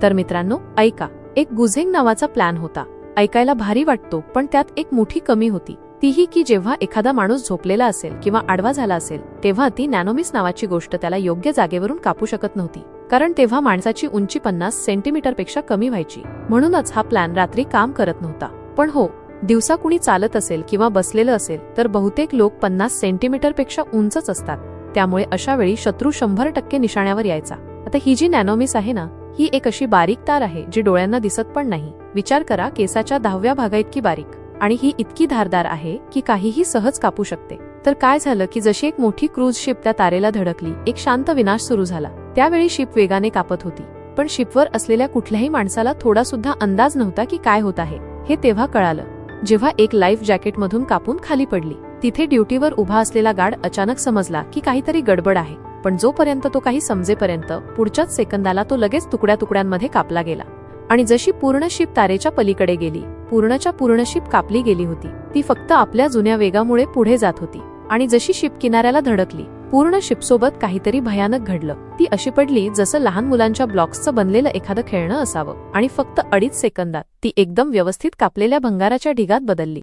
तर मित्रांनो ऐका, एक गुझेंग नावाचा प्लॅन होता. ऐकायला भारी वाटतो, पण त्यात एक मोठी कमी होती. तीही की जेव्हा एखादा माणूस झोपलेला असेल किंवा आडवा झाला असेल तेव्हा ती नॅनोमिस नावाची गोष्ट त्याला योग्य जागेवरून कापू शकत नव्हती. कारण तेव्हा माणसाची उंची 50 सेंटीमीटरपेक्षा कमी व्हायची. म्हणूनच हा प्लॅन रात्री काम करत नव्हता. पण हो, दिवसा कुणी चालत असेल किंवा बसलेलं असेल तर बहुतेक लोक 50 सेंटीमीटरपेक्षा उंचच असतात. त्यामुळे अशा वेळी शत्रू 100% निशाण्यावर यायचा. आता ही जी नॅनोमिस आहे ना, ही एक अशी बारीक तार आहे जी डोळ्यांना दिसत पण नाही. विचार करा, केसाच्या 10व्या भागाइतकी बारीक, आणि ही इतकी धारदार आहे की काहीही सहज कापू शकते. तर काय झालं की जशी एक मोठी क्रूज शिप त्या तारेला धडकली, एक शांत विनाश सुरू झाला. त्यावेळी शिप वेगाने कापत होती, पण शिपवर असलेल्या कुठल्याही माणसाला थोडा सुद्धा अंदाज नव्हता की काय होत आहे. हे तेव्हा कळालं जेव्हा एक लाईफ जॅकेटमधून कापून खाली पडली. तिथे ड्युटीवर उभा असलेला गार्ड अचानक समजला की काहीतरी गडबड आहे. पण जोपर्यंत तो काही समजेपर्यंत पुढच्याच सेकंदाला तो लगेच तुकड्या तुकड्यांमध्ये कापला गेला. आणि जशी पूर्ण शिप तारेच्या पलीकडे गेली, पूर्णच्या पूर्ण शिप कापली गेली होती. ती फक्त आपल्या जुन्या वेगामुळे पुढे जात होती. आणि जशी शिप किनाऱ्याला धडकली, पूर्ण शिपसोबत काहीतरी भयानक घडलं. ती अशी पडली जसं लहान मुलांच्या ब्लॉक्सचं बनलेलं एखादं खेळणं असावं. आणि फक्त 2.5 सेकंदात ती एकदम व्यवस्थित कापलेल्या भंगाराच्या ढिगात बदलली.